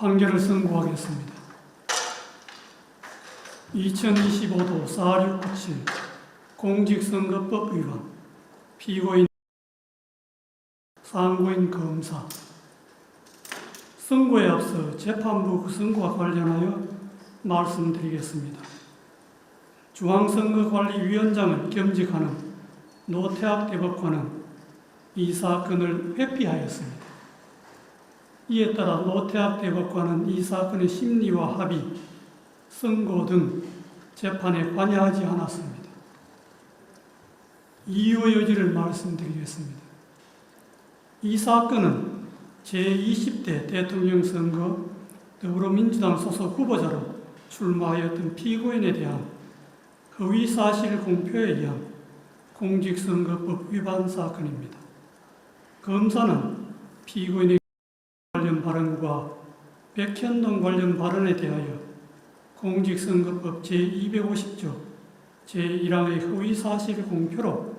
판결을 선고하겠습니다. 2025도 4697 공직선거법 위반 피고인 상고인 검사 선고에 앞서 재판부 선고와 관련하여 말씀드리겠습니다. 중앙선거관리위원장을 겸직하는 노태학 대법관은 이 사건을 회피하였습니다. 이에 따라 노태학 대법관은 이 사건의 심리와 합의, 선고 등 재판에 관여하지 않았습니다. 이유의 여지를 말씀드리겠습니다. 이 사건은 제20대 대통령 선거 더불어민주당 소속 후보자로 출마하였던 피고인에 대한 허위사실 공표에 의한 공직선거법 위반 사건입니다. 검사는 피고인의 관련 발언과 백현동 관련 발언에 대하여 공직선거법 제250조 제1항의 허위사실 공표로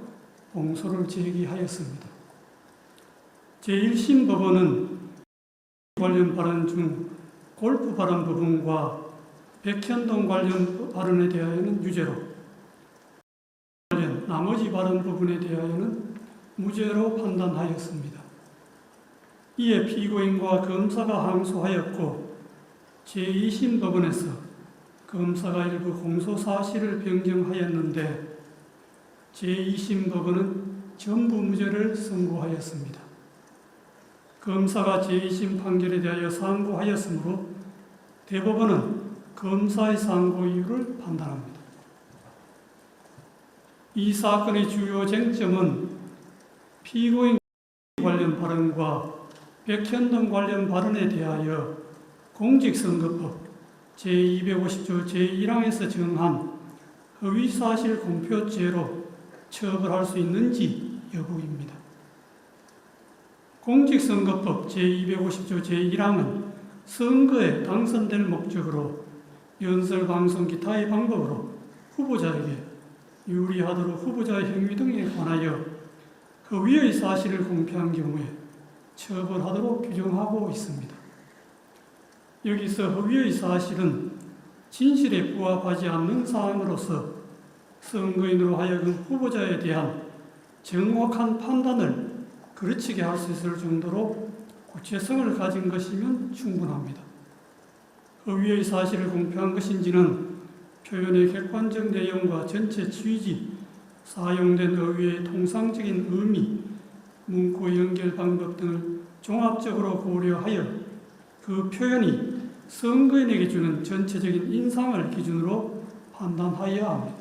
공소를 제기하였습니다. 제1심 법원은 관련 발언 중 골프 발언 부분과 백현동 관련 발언에 대하여는 유죄로, 나머지 발언 부분에 대하여는 무죄로 판단하였습니다. 이에 피고인과 검사가 항소하였고 제2심 법원에서 검사가 일부 공소 사실을 변경하였는데 제2심 법원은 전부 무죄를 선고하였습니다. 검사가 제2심 판결에 대하여 상고하였으므로 대법원은 검사의 상고 이유를 판단합니다. 이 사건의 주요 쟁점은 피고인 관련 발언과 백현동 관련 발언에 대하여 공직선거법 제250조 제1항에서 정한 허위사실 공표죄로 처벌할 수 있는지 여부입니다. 공직선거법 제250조 제1항은 선거에 당선될 목적으로 연설방송 기타의 방법으로 후보자에게 유리하도록 후보자의 행위 등에 관하여 허위의 사실을 공표한 경우에 처벌하도록 규정하고 있습니다. 여기서 허위의 사실은 진실에 부합하지 않는 사항으로서 선거인으로 하여금 후보자에 대한 정확한 판단을 그르치게 할 수 있을 정도로 구체성을 가진 것이면 충분합니다. 허위의 사실을 공표한 것인지는 표현의 객관적 내용과 전체 취지, 사용된 어휘의 통상적인 의미, 문구 연결 방법 등을 종합적으로 고려하여 그 표현이 선거인에게 주는 전체적인 인상을 기준으로 판단하여야 합니다.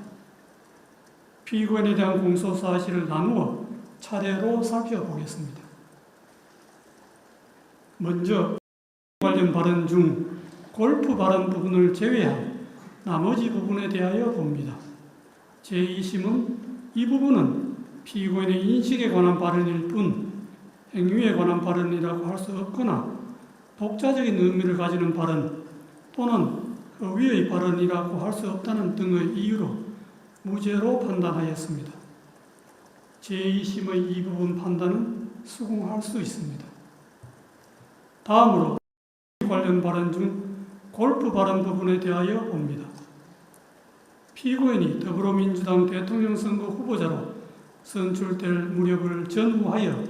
피고인에 대한 공소 사실을 나누어 차례로 살펴보겠습니다. 먼저 관련 발언 중 골프 발언 부분을 제외한 나머지 부분에 대하여 봅니다. 제2심은 이 부분은 피고인의 인식에 관한 발언일 뿐 행위에 관한 발언이라고 할 수 없거나 독자적인 의미를 가지는 발언 또는 허위의 발언이라고 할 수 없다는 등의 이유로 무죄로 판단하였습니다. 제2심의 이 부분 판단은 수긍할 수 있습니다. 다음으로 관련 발언 중 골프 발언 부분에 대하여 봅니다. 피고인이 더불어민주당 대통령 선거 후보자로 선출될 무렵을 전후하여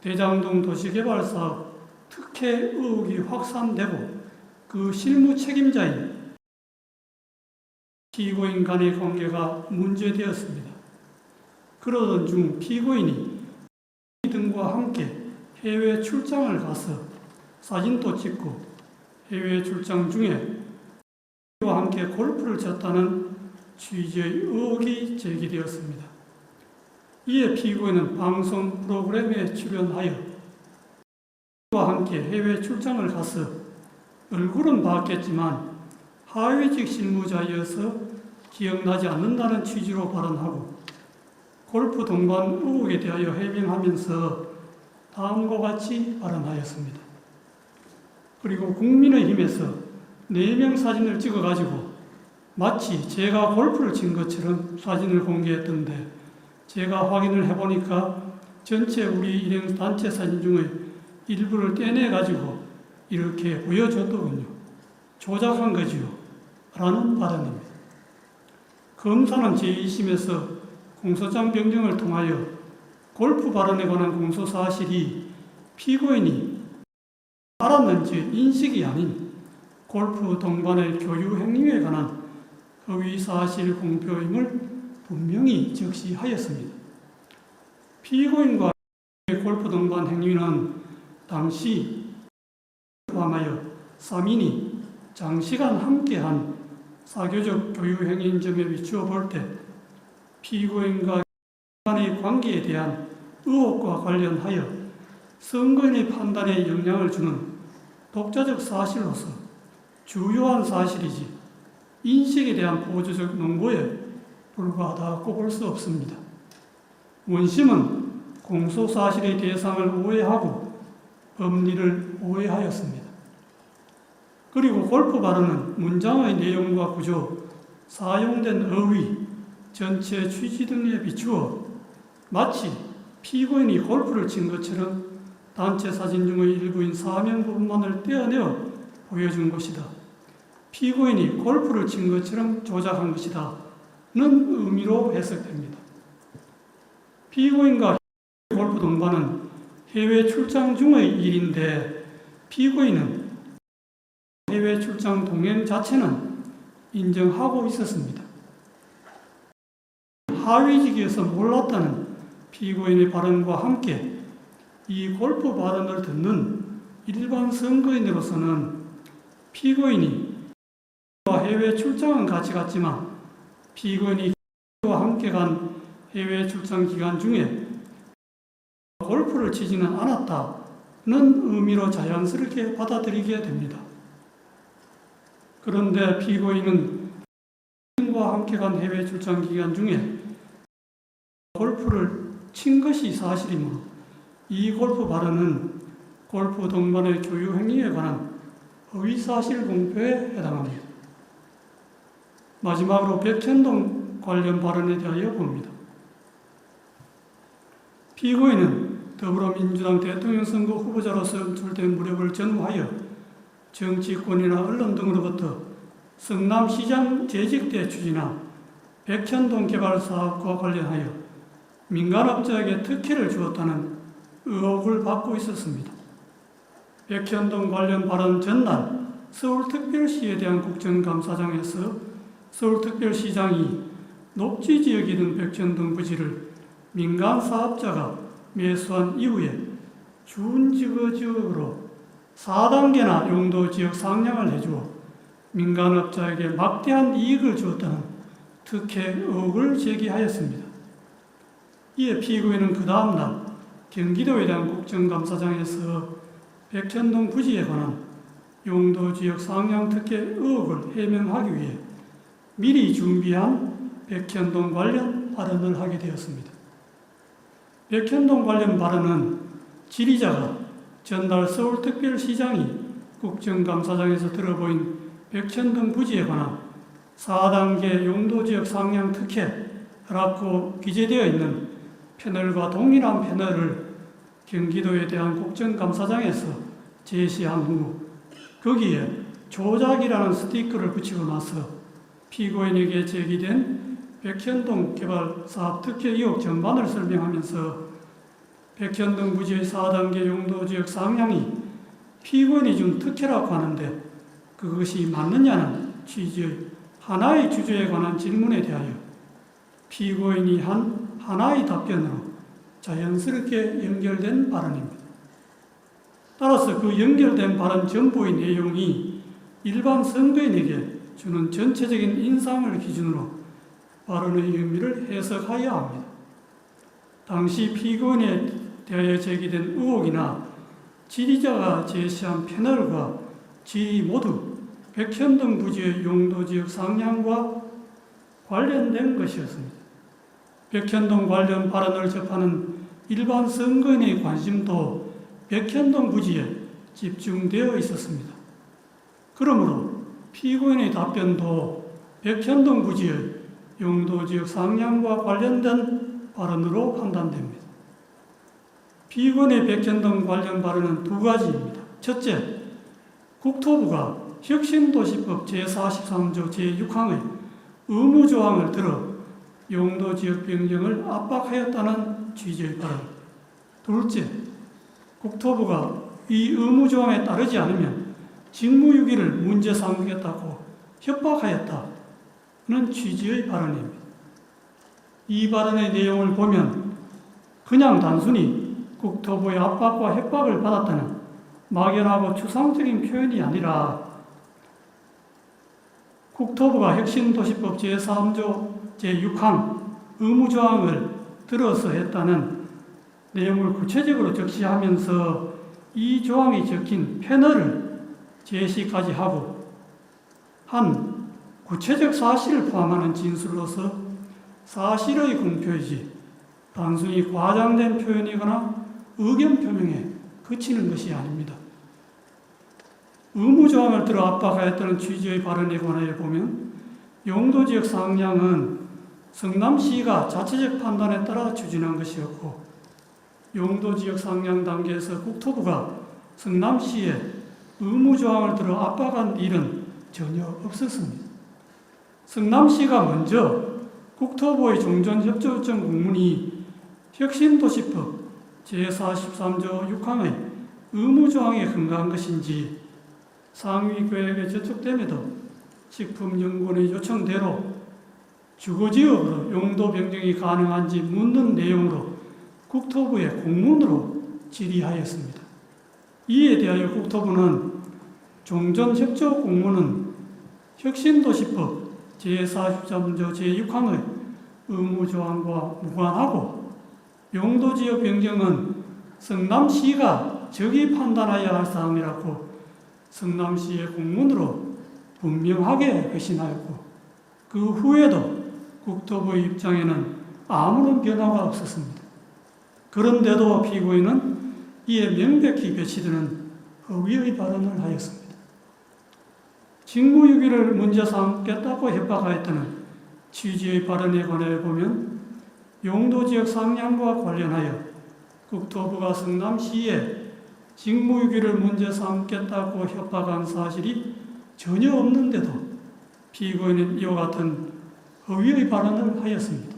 대장동 도시개발사업 특혜 의혹이 확산되고 그 실무 책임자인 피고인 간의 관계가 문제되었습니다. 그러던 중 피고인이 등과 함께 해외 출장을 가서 사진도 찍고 해외 출장 중에 와 함께 골프를 쳤다는 취지의 의혹이 제기되었습니다. 이에 피고인은 방송 프로그램에 출연하여 와 함께 해외 출장을 가서 얼굴은 봤겠지만 하위직 실무자이어서 기억나지 않는다는 취지로 발언하고 골프 동반 의혹에 대하여 해명하면서 다음과 같이 발언하였습니다. 그리고 국민의힘에서 4명 사진을 찍어가지고 마치 제가 골프를 친 것처럼 사진을 공개했던데 제가 확인을 해보니까 전체 우리 일행 단체 사진 중에 일부를 떼내가지고 이렇게 보여줬더군요. 조작한 거지요. 라는 발언입니다. 검사는 제2심에서 공소장 변경을 통하여 골프 발언에 관한 공소 사실이 피고인이 알았는지 인식이 아닌 골프 동반의 교유 행위에 관한 허위 사실 공표임을 분명히 적시하였습니다. 피고인과 골프 동반 행위는 당시 포함하여 3인이 장시간 함께한 사교적 교유 행위인 점에 비추어 볼 때 피고인과 간의 관계에 대한 의혹과 관련하여 선거인의 판단에 영향을 주는 독자적 사실로서 주요한 사실이지 인식에 대한 보조적 논거에 불과하다고 볼 수 없습니다. 원심은 공소사실의 대상을 오해하고 법리를 오해하였습니다. 그리고 골프 발언은 문장의 내용과 구조, 사용된 어휘, 전체 취지 등에 비추어 마치 피고인이 골프를 친 것처럼 단체 사진 중의 일부인 사명 부분만을 떼어내어 보여준 것이다. 피고인이 골프를 친 것처럼 조작한 것이다. 는 의미로 해석됩니다. 피고인과 골프 동반은 해외 출장 중의 일인데 피고인은 해외 출장 동행 자체는 인정하고 있었습니다. 하위직에서 몰랐다는 피고인의 발언과 함께 이 골프 발언을 듣는 일반 선거인으로서는 피고인이 해외 출장은 같이 갔지만 피고인이 와 함께 간 해외 출장 기간 중에 골프를 치지는 않았다는 의미로 자연스럽게 받아들이게 됩니다. 그런데 피고인은 과 함께 간 해외 출장 기간 중에 골프를 친 것이 사실이므로 이 골프 발언은 골프 동반의 교유 행위에 관한 허위사실 공표에 해당합니다. 마지막으로 백현동 관련 발언에 대하여 봅니다. 피고인은 더불어민주당 대통령 선거 후보자로서 연출된 무렵을 전후하여 정치권이나 언론 등으로부터 성남시장 재직 때 추진한 백현동 개발 사업과 관련하여 민간업자에게 특혜를 주었다는 의혹을 받고 있었습니다. 백현동 관련 발언 전날 서울특별시에 대한 국정감사장에서 서울특별시장이 녹지지역이 된 백현동 부지를 민간 사업자가 매수한 이후에 준지구지역으로 4단계나 용도지역 상향을 해주어 민간업자에게 막대한 이익을 주었다는 특혜 의혹을 제기하였습니다. 이에 피고인은 그 다음날 경기도에 대한 국정감사장에서 백현동 부지에 관한 용도지역 상향 특혜 의혹을 해명하기 위해 미리 준비한 백현동 관련 발언을 하게 되었습니다. 백현동 관련 발언은 질의자가 전날 서울특별시장이 국정감사장에서 들어보인 백현동 부지에 관한 4단계 용도지역 상향 특혜라고 기재되어 있는 패널과 동일한 패널을 경기도에 대한 국정감사장에서 제시한 후 거기에 조작이라는 스티커를 붙이고 나서 피고인에게 제기된 백현동 개발 사업 특혜 의혹 전반을 설명하면서 백현동 부지의 4단계 용도지역 상향이 피고인이 준 특혜라고 하는데 그것이 맞느냐는 취지의 하나의 주제에 관한 질문에 대하여 피고인이 한 하나의 답변으로 자연스럽게 연결된 발언입니다. 따라서 그 연결된 발언 전부의 내용이 일반 선거인에게 주는 전체적인 인상을 기준으로 발언의 의미를 해석해야 합니다. 당시 피고인에 대하여 제기된 의혹이나 질의자가 제시한 패널과 질의 모두 백현동 부지의 용도지역 상향과 관련된 것이었습니다. 백현동 관련 발언을 접하는 일반 선거인의 관심도 백현동 부지에 집중되어 있었습니다. 그러므로 피고인의 답변도 백현동 부지의 용도지역 상향과 관련된 발언으로 판단됩니다. 피고인의 백현동 관련 발언은 두 가지입니다. 첫째, 국토부가 혁신도시법 제43조 제6항의 의무조항을 들어 용도지역 변경을 압박하였다는 취지의 발언. 둘째, 국토부가 이 의무조항에 따르지 않으면 직무유기를 문제 삼겠다고 협박하였다는 취지의 발언입니다. 이 발언의 내용을 보면 그냥 단순히 국토부의 압박과 협박을 받았다는 막연하고 추상적인 표현이 아니라 국토부가 혁신도시법 제3조 제6항 의무조항을 들어서 했다는 내용을 구체적으로 적시하면서 이 조항이 적힌 패널을 제시까지 하고 한 구체적 사실을 포함하는 진술로서 사실의 공표이지 단순히 과장된 표현이거나 의견 표명에 그치는 것이 아닙니다. 의무조항을 들어 압박하였다는 취지의 발언에 관하여 보면 용도지역 상향은 성남시가 자체적 판단에 따라 추진한 것이었고 용도지역 상향 단계에서 국토부가 성남시에 의무조항을 들어 압박한 일은 전혀 없었습니다. 성남시가 먼저 국토부의 종전협조 요청 공문이 혁신도시법 제43조 6항의 의무조항에 근거한 것인지 상위계획에 저촉됨에도 식품연구원의 요청대로 주거지역으로 용도 변경이 가능한지 묻는 내용으로 국토부에 공문으로 질의하였습니다. 이에 대하여 국토부는 종전협조 공문은 혁신도시법 제43조 제6항의 의무조항과 무관하고 용도지역 변경은 성남시가 적이 판단하여야 할 사항이라고 성남시의 공문으로 분명하게 회신하였고 그 후에도 국토부의 입장에는 아무런 변화가 없었습니다. 그런데도 피고인은 이에 명백히 배치되는 허위의 발언을 하였습니다. 직무유기를 문제 삼겠다고 협박하였다는 취지의 발언에 관하여 보면 용도지역 상향과 관련하여 국토부가 성남시에 직무유기를 문제 삼겠다고 협박한 사실이 전혀 없는데도 피고인은 이와 같은 허위의 발언을 하였습니다.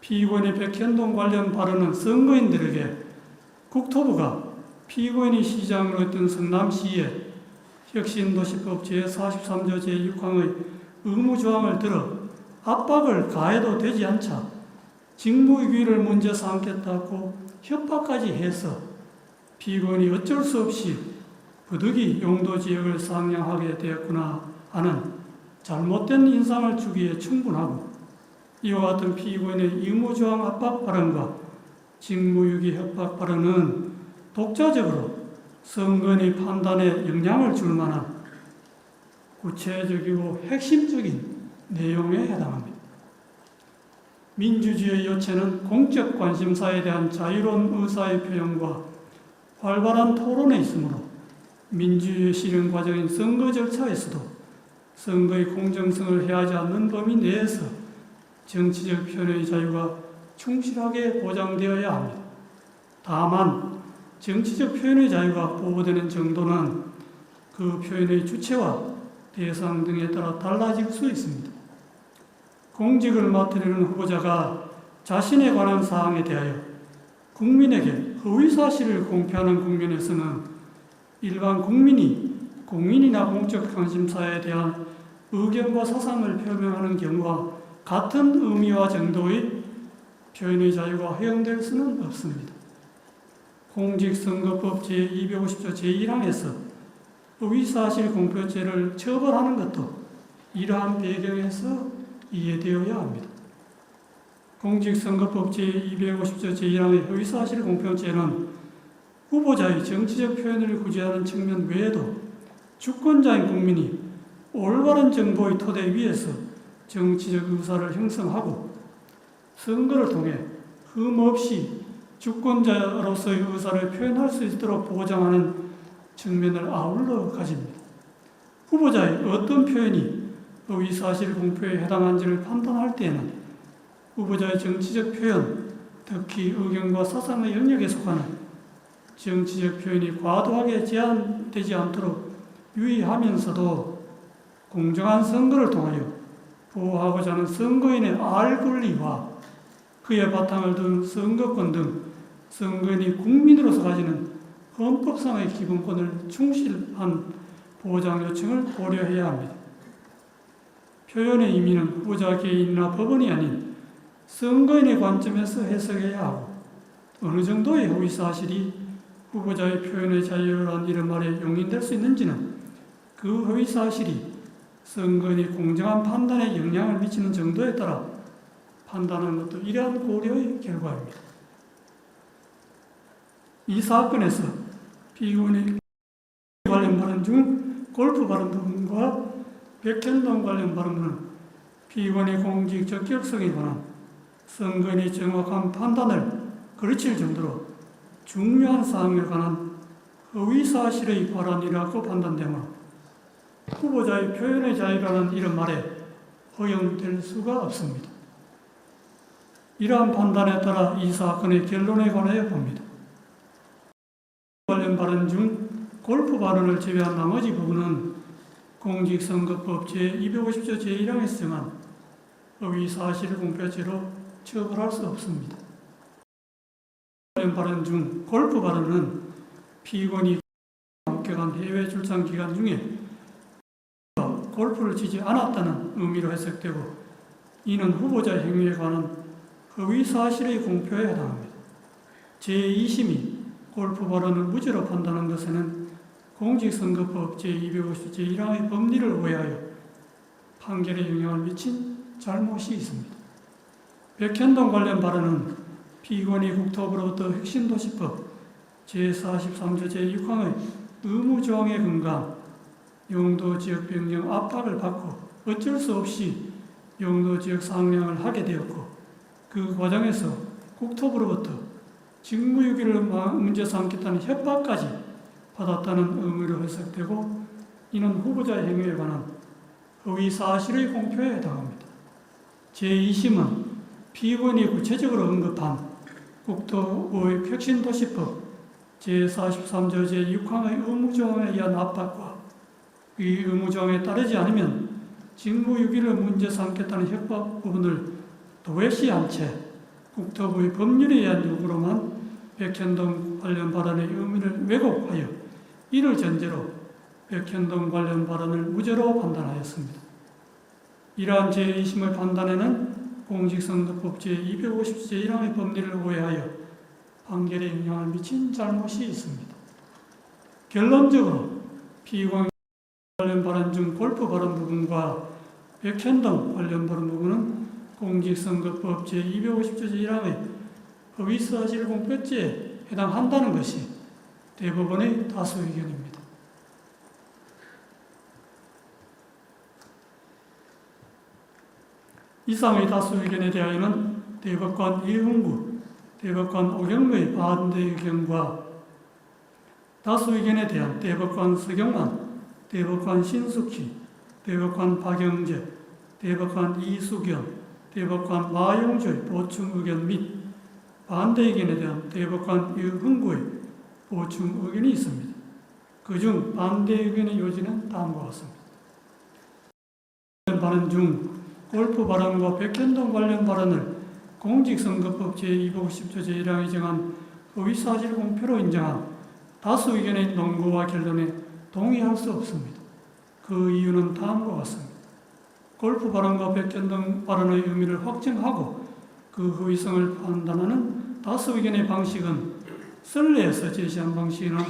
피고인의 백현동 관련 발언은 선거인들에게 국토부가 피고인이 시장으로 했던 성남시에 혁신도시법 제43조 제6항의 의무조항을 들어 압박을 가해도 되지 않자 직무유기를 문제 삼겠다고 협박까지 해서 피고인이 어쩔 수 없이 부득이 용도지역을 상향하게 되었구나 하는 잘못된 인상을 주기에 충분하고 이와 같은 피고인의 의무조항 압박 발언과 직무유기 협박 발언은 독자적으로 선거인의 판단에 영향을 줄 만한 구체적이고 핵심적인 내용에 해당합니다. 민주주의의 요체는 공적 관심사에 대한 자유로운 의사의 표현과 활발한 토론에 있으므로 민주주의 실현 과정인 선거 절차에서도 선거의 공정성을 해하지 않는 범위 내에서 정치적 표현의 자유가 충실하게 보장되어야 합니다. 다만 정치적 표현의 자유가 보호되는 정도는 그 표현의 주체와 대상 등에 따라 달라질 수 있습니다. 공직을 맡으려는 후보자가 자신에 관한 사항에 대하여 국민에게 허위사실을 공표하는 국면에서는 일반 국민이 공인이나 공적 관심사에 대한 의견과 사상을 표명하는 경우와 같은 의미와 정도의 표현의 자유가 허용될 수는 없습니다. 공직선거법 제250조 제1항에서 허위사실 공표죄를 처벌하는 것도 이러한 배경에서 이해되어야 합니다. 공직선거법 제250조 제1항의 허위사실 공표죄는 후보자의 정치적 표현을 구제하는 측면 외에도 주권자인 국민이 올바른 정보의 토대 위에서 정치적 의사를 형성하고 선거를 통해 흠없이 주권자로서의 의사를 표현할 수 있도록 보장하는 측면을 아울러 가집니다. 후보자의 어떤 표현이 허위사실 공표에 해당한지를 판단할 때에는 후보자의 정치적 표현, 특히 의견과 사상의 영역에 속하는 정치적 표현이 과도하게 제한되지 되지 않도록 유의하면서도 공정한 선거를 통하여 보호하고자 하는 선거인의 알 권리와 그의 바탕을 둔 선거권 등 선거인이 국민으로서 가지는 헌법상의 기본권을 충실한 보장 요청을 고려해야 합니다. 표현의 의미는 후보자 개인이나 법원이 아닌 선거인의 관점에서 해석해야 하고 어느 정도의 허위사실이 후보자의 표현의 자유란 이런 말에 용인될 수 있는지는 그 허위사실이 선거인의 공정한 판단에 영향을 미치는 정도에 따라 판단하는 것도 이러한 고려의 결과입니다. 이 사건에서 피고인의 관련 발언 중 골프 발언 부분과 백현동 관련 발언은 피고인의 공직 적격성에 관한 선거인의 정확한 판단을 거르칠 정도로 중요한 사항에 관한 허위사실의 발언이라고 판단되므로 후보자의 표현의 자유라는 이런 말에 허용될 수가 없습니다. 이러한 판단에 따라 이 사건의 결론에 관하여 봅니다. 관련 발언 중 골프 발언을 제외한 나머지 부분은 공직선거법 제250조 제1항에서 정한 허위사실 공표죄로 처벌할 수 없습니다. 관련 발언 중 골프 발언은 피고인이 합격한 해외 출장 기간 중에 골프를 치지 않았다는 의미로 해석되고 이는 후보자 행위에 관한 허위사실의 공표에 해당합니다. 제2심이 골프 발언을 무죄로 판단한 것에는 공직선거법 제250조 제1항의 법리를 오해하여 판결에 영향을 미친 잘못이 있습니다. 백현동 관련 발언은 피고인이 국토부로부터 혁신도시법 제43조 제6항의 의무조항에 근거한 용도지역 변경 압박을 받고 어쩔 수 없이 용도지역 상량을 하게 되었고 그 과정에서 국토부로부터 직무유기를 문제 삼겠다는 협박까지 받았다는 의미로 해석되고 이는 후보자의 행위에 관한 허위사실의 공표에 해당합니다. 제2심은 피고인이 구체적으로 언급한 국토부의 혁신도시법 제43조 제6항의 의무조항에 의한 압박과 이 의무조항에 따르지 않으면 직무유기를 문제 삼겠다는 협박 부분을 도외시한 채 국토부의 법률에 의한 요구로만 백현동 관련 발언의 의미를 왜곡하여 이를 전제로 백현동 관련 발언을 무죄로 판단하였습니다. 이러한 제2심의 판단에는 공직선거법 제250조 제1항의 법리를 오해하여 판결에 영향을 미친 잘못이 있습니다. 결론적으로 피고인 관련 발언 중 골프 발언 부분과 백현동 관련 발언 부분은 공직선거법 제250조 제1항의 허위사실 공표죄에 해당한다는 것이 대법원의 다수 의견입니다. 이상의 다수 의견에 대하여는 대법관 이흥구, 대법관 오경무의 반대 의견과 다수 의견에 대한 대법관 서경환, 대법관 신숙희, 대법관 박영재, 대법관 이수경, 대법관 마용주의 보충 의견 및 반대 의견에 대한 대법관 이흥구의 보충 의견이 있습니다. 그중 반대 의견의 요지는 다음과 같습니다. 발언 중 골프 발언과 백현동 관련 발언을 공직선거법 제250조 제1항이 정한 허위사실 공표로 인정한 다수 의견의 논거와 결론에 동의할 수 없습니다. 그 이유는 다음과 같습니다. 골프 발언과 백현동 발언의 의미를 확정하고 그 허위성을 판단하는 다수 의견의 방식은 선례에서 제시한 방식이나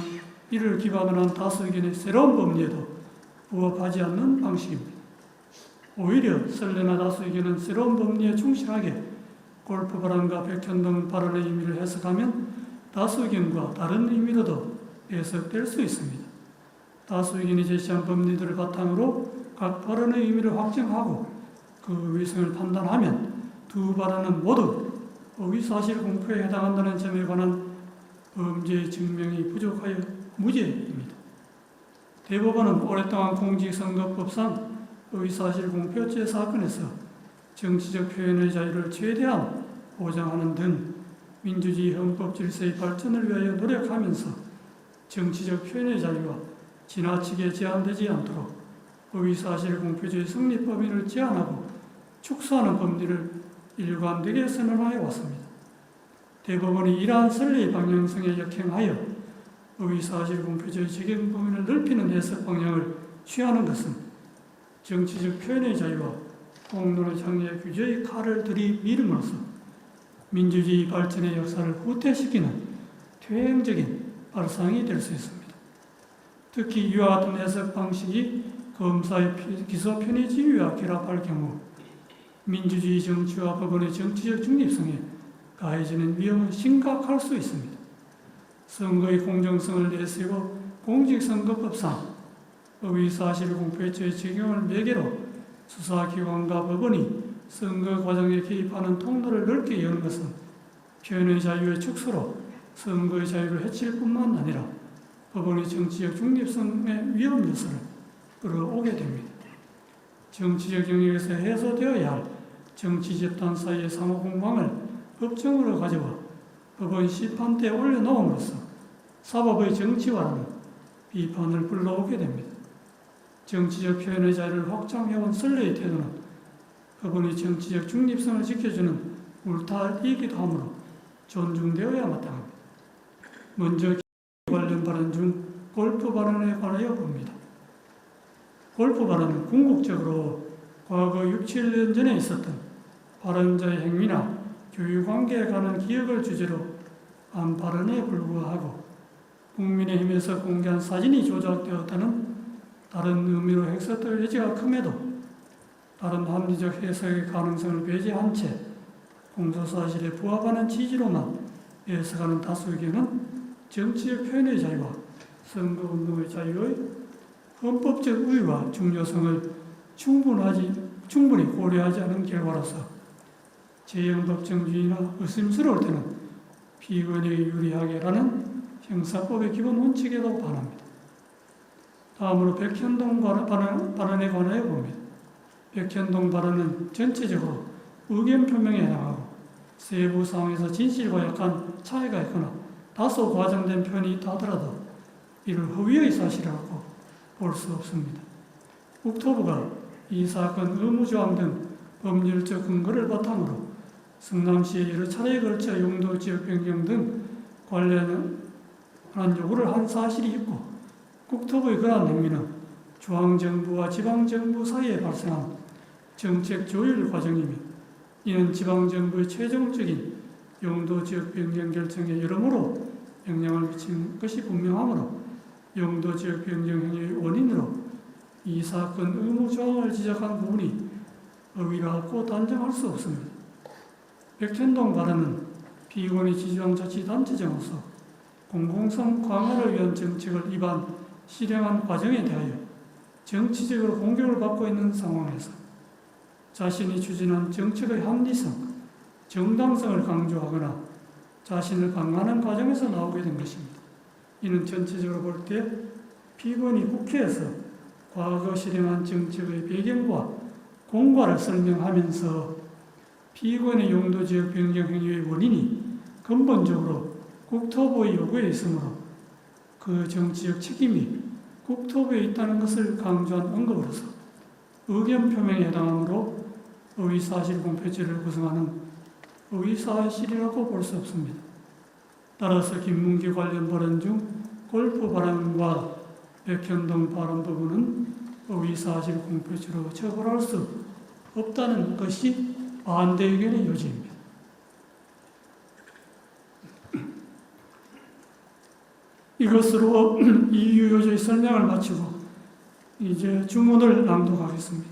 이를 기반으로 한 다수 의견의 새로운 법리에도 부합하지 않는 방식입니다. 오히려 선례나 다수 의견은 새로운 법리에 충실하게 골프 발언과 백현동 발언의 의미를 해석하면 다수 의견과 다른 의미로도 해석될 수 있습니다. 다수 의견이 제시한 법리들을 바탕으로 각 발언의 의미를 확정하고 그 의성을 판단하면 두 발언은 모두 허위사실 공표에 해당한다는 점에 관한 범죄 증명이 부족하여 무죄입니다. 대법원은 오랫동안 공직선거법상 허위사실 공표죄 사건에서 정치적 표현의 자유를 최대한 보장하는 등 민주주의 헌법 질서의 발전을 위하여 노력하면서 정치적 표현의 자유와 지나치게 제한되지 않도록 허위사실 공표죄의 성립 범위를 제한하고 축소하는 법리를 일관되게 선언하여 왔습니다. 대법원이 이러한 선례의 방향성에 역행하여 허위사실 공표죄의 적용 범위를 넓히는 해석 방향을 취하는 것은 정치적 표현의 자유와 공론의 장애 규제의 칼을 들이밀음으로써 민주주의 발전의 역사를 후퇴시키는 퇴행적인 발상이 될 수 있습니다. 특히 이와 같은 해석 방식이 검사의 기소 편의 지위와 결합할 경우 민주주의 정치와 법원의 정치적 중립성에 가해지는 위험은 심각할 수 있습니다. 선거의 공정성을 내세우고 공직선거법상 허위사실 공표죄의 적용을 매개로 수사기관과 법원이 선거 과정에 개입하는 통로를 넓게 여는 것은 표현의 자유의 축소로 선거의 자유를 해칠 뿐만 아니라 법원의 정치적 중립성의 위험 요소를 끌어오게 됩니다. 정치적 영역에서 해소되어야 할 정치 집단 사이의 상호 공방을 법정으로 가져와 법원 심판대에 올려놓음으로써 사법의 정치화라는 비판을 불러오게 됩니다. 정치적 표현의 자유를 확장해온 선례의 태도는 법원의 정치적 중립성을 지켜주는 울타리이기도 하므로 존중되어야 마땅합니다. 먼저 관련 발언 중 골프 발언에 관하여 봅니다. 골프 발언은 궁극적으로 과거 6, 7년 전에 있었던 발언자의 행위나 교육관계에 관한 기억을 주제로 한 발언에 불과하고 국민의힘에서 공개한 사진이 조작되었다는 다른 의미로 해석될 여지가 큼에도 다른 합리적 해석의 가능성을 배제한 채 공소사실에 부합하는 취지로만 해석하는 다수 의견은 정치적 표현의 자유와 선거운동의 자유의 헌법적 우위와 중요성을 충분히 고려하지 않은 결과로서 재형법정주의나 의심스러울 때는 피의원에게 유리하게라는 형사법의 기본 원칙에도 반합니다. 다음으로 백현동 발언에 관하여 봅니다. 백현동 발언은 전체적으로 의견 표명에 해당하고 세부 상황에서 진실과 약간 차이가 있거나 다소 과장된 표현이 있다 하더라도 이를 허위의 사실이라고 볼 수 없습니다. 국토부가 이 사건 의무조항 등 법률적 근거를 바탕으로 성남시에 여러 차례에 걸쳐 용도 지역 변경 등 관련한 요구를 한 사실이 있고 국토부의 그러한 행위는 중앙정부와 지방정부 사이에 발생한 정책 조율 과정이며 이는 지방정부의 최종적인 용도 지역 변경 결정에 여러모로 영향을 미친 것이 분명하므로 용도 지역 변경 행위의 원인으로 이 사건 의무조항을 지적한 부분이 의위라고 단정할 수 없습니다. 백현동 발언은 피의원의 지방자치단체장으로서 공공성 강화를 위한 정책을 실행한 과정에 대하여 정치적으로 공격을 받고 있는 상황에서 자신이 추진한 정책의 합리성, 정당성을 강조하거나 자신을 강화하는 과정에서 나오게 된 것입니다. 이는 전체적으로 볼 때 피의원이 국회에서 과거 실행한 정책의 배경과 공과를 설명하면서 피의원의 용도지역 변경 행위의 원인이 근본적으로 국토부의 요구에 있으므로 그 정치적 책임이 국토부에 있다는 것을 강조한 언급으로서 의견 표명에 해당하므로 허위사실 공표죄를 구성하는 허위사실이라고 볼 수 없습니다. 따라서 김문기 관련 발언 중 골프 발언과 백현동 발언 부분은 허위사실 공표죄로 처벌할 수 없다는 것이 반대 의견의 요지입니다. 이것으로 이유 요지의 설명을 마치고 이제 주문을 낭독하겠습니다.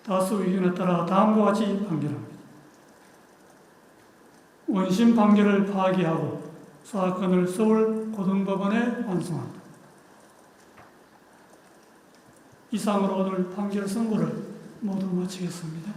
다수 의견에 따라 다음과 같이 판결합니다. 원심 판결을 파기하고 사건을 서울고등법원에 환송한다. 이상으로 오늘 판결 선고를 모두 마치겠습니다.